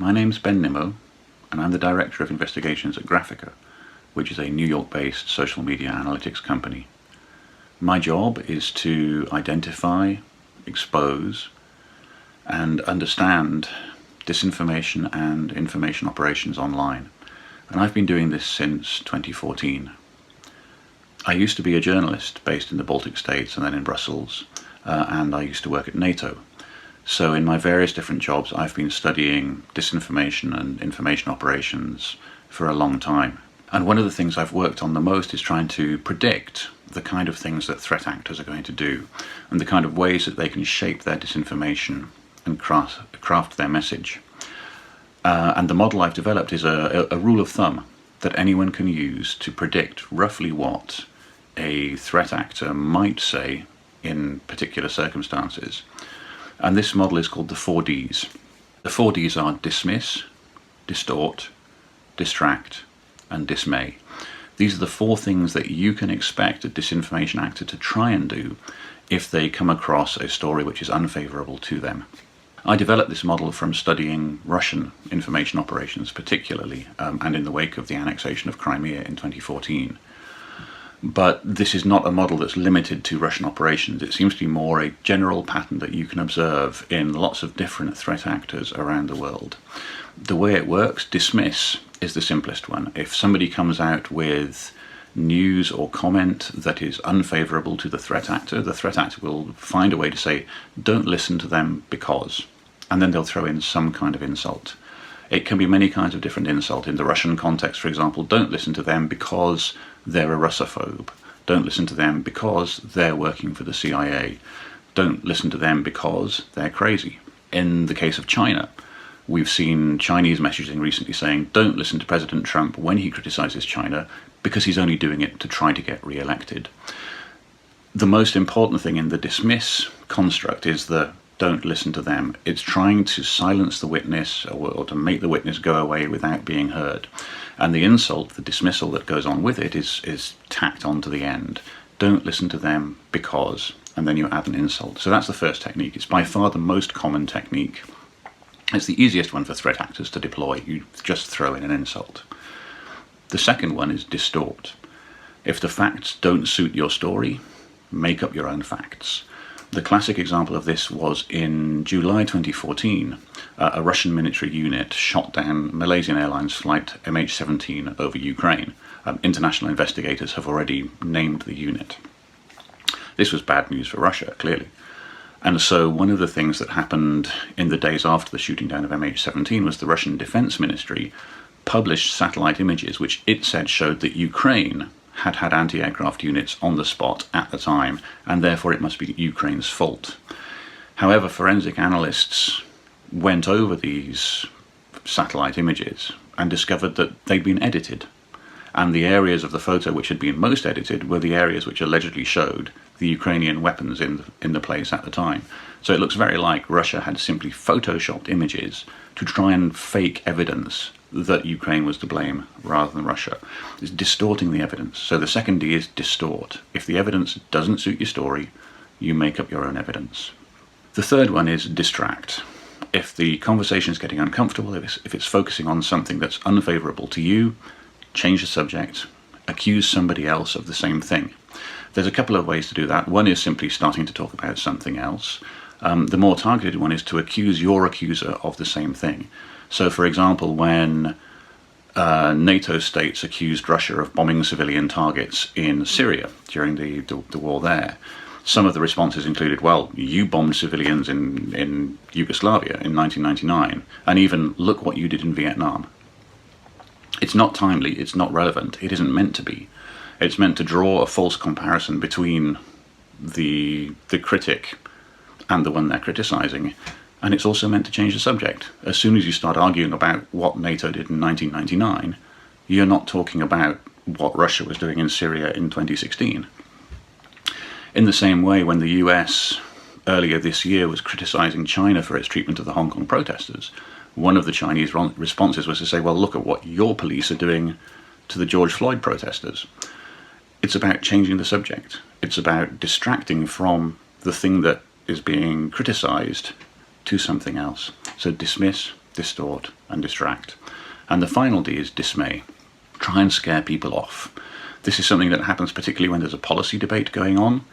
My name's Ben Nimmo, and I'm the Director of Investigations at Graphica, which is a New York-based social media analytics company. My job is to identify, expose, and understand disinformation and information operations online. And I've been doing this since 2014. I used to be a journalist based in the Baltic States and then in Brussels, and I used to work at NATO. So in my various different jobs, I've been studying disinformation and information operations for a long time. And one of the things I've worked on the most is trying to predict the kind of things that threat actors are going to do and the kind of ways that they can shape their disinformation and craft their message. And the model I've developed is a rule of thumb that anyone can use to predict roughly what a threat actor might say in particular circumstances. And this model is called the 4Ds. The 4Ds are dismiss, distort, distract, and dismay. These are the four things that you can expect a disinformation actor to try and do if they come across a story which is unfavorable to them. I developed this model from studying Russian information operations particularly, and in the wake of the annexation of Crimea in 2014. But this is not a model that's limited to Russian operations. It seems to be more a general pattern that you can observe in lots of different threat actors around the world. The way it works, dismiss is the simplest one. If somebody comes out with news or comment that is unfavorable to the threat actor will find a way to say, don't listen to them because, and then they'll throw in some kind of insult. It can be many kinds of different insult. In the Russian context, for example, don't listen to them because they're a Russophobe. Don't listen to them because they're working for the CIA. Don't listen to them because they're crazy. In the case of China, we've seen Chinese messaging recently saying, don't listen to President Trump when he criticizes China because he's only doing it to try to get re-elected. The most important thing in the dismiss construct is the don't listen to them. It's trying to silence the witness or to make the witness go away without being heard. And the insult, the dismissal that goes on with it is tacked on to the end. Don't listen to them because, and then you add an insult. So that's the first technique. It's by far the most common technique. It's the easiest one for threat actors to deploy. You just throw in an insult. The second one is distort. If the facts don't suit your story, make up your own facts. The classic example of this was in July 2014. A Russian military unit shot down Malaysian Airlines flight MH17 over Ukraine. International investigators have already named the unit. This was bad news for Russia, clearly. And so one of the things that happened in the days after the shooting down of MH17 was the Russian Defense Ministry published satellite images which it said showed that Ukraine had anti-aircraft units on the spot at the time, and therefore it must be Ukraine's fault. However, forensic analysts went over these satellite images and discovered that they'd been edited. And the areas of the photo which had been most edited were the areas which allegedly showed the Ukrainian weapons in the place at the time. So it looks very like Russia had simply photoshopped images to try and fake evidence that Ukraine was to blame rather than Russia. It's distorting the evidence. So the second D is distort. If the evidence doesn't suit your story, you make up your own evidence. The third one is distract. If the conversation is getting uncomfortable, if it's focusing on something that's unfavorable to you, change the subject, accuse somebody else of the same thing. There's a couple of ways to do that. One is simply starting to talk about something else. The more targeted one is to accuse your accuser of the same thing. So, for example, when NATO states accused Russia of bombing civilian targets in Syria during the war there, some of the responses included, well, you bombed civilians in Yugoslavia in 1999, and even look what you did in Vietnam. It's not timely, it's not relevant, it isn't meant to be. It's meant to draw a false comparison between the critic and the one they're criticizing. And it's also meant to change the subject. As soon as you start arguing about what NATO did in 1999, you're not talking about what Russia was doing in Syria in 2016. In the same way, when the US earlier this year was criticizing China for its treatment of the Hong Kong protesters, one of the Chinese responses was to say, well, look at what your police are doing to the George Floyd protesters. It's about changing the subject. It's about distracting from the thing that is being criticized to something else. So dismiss, distort, and distract. And the final D is dismay. Try and scare people off. This is something that happens particularly when there's a policy debate going on.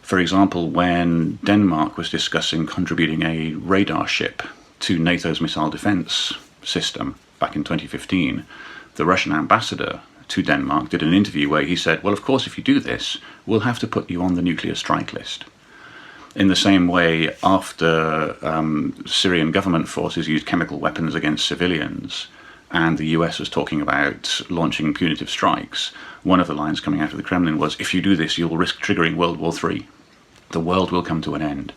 For example, when Denmark was discussing contributing a radar ship to NATO's missile defense system back in 2015, the Russian ambassador to Denmark did an interview where he said, well, of course, if you do this, we'll have to put you on the nuclear strike list. In the same way, after Syrian government forces used chemical weapons against civilians, and the US was talking about launching punitive strikes, one of the lines coming out of the Kremlin was, if you do this, you'll risk triggering World War III. The world will come to an end.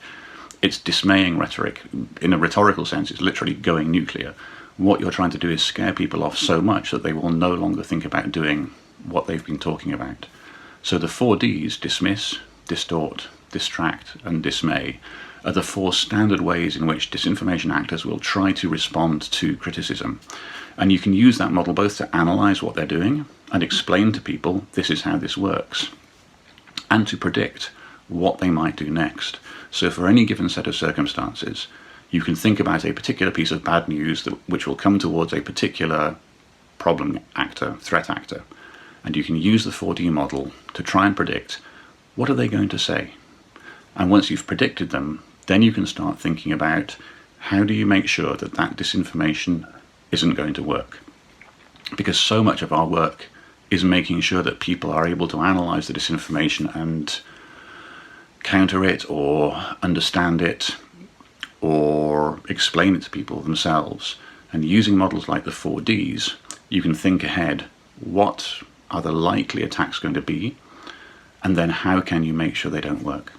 It's dismaying rhetoric. In a rhetorical sense, it's literally going nuclear. What you're trying to do is scare people off so much that they will no longer think about doing what they've been talking about. So the 4 Ds, dismiss, distort, distract, and dismay, are the 4 standard ways in which disinformation actors will try to respond to criticism. And you can use that model both to analyze what they're doing and explain to people this is how this works, and to predict what they might do next. So for any given set of circumstances, you can think about a particular piece of bad news which will come towards a particular problem actor, threat actor, and you can use the 4D model to try and predict what are they going to say. And once you've predicted them, then you can start thinking about how do you make sure that that disinformation isn't going to work. Because so much of our work is making sure that people are able to analyze the disinformation and counter it or understand it or explain it to people themselves. And using models like the 4Ds, you can think ahead, what are the likely attacks going to be, and then how can you make sure they don't work.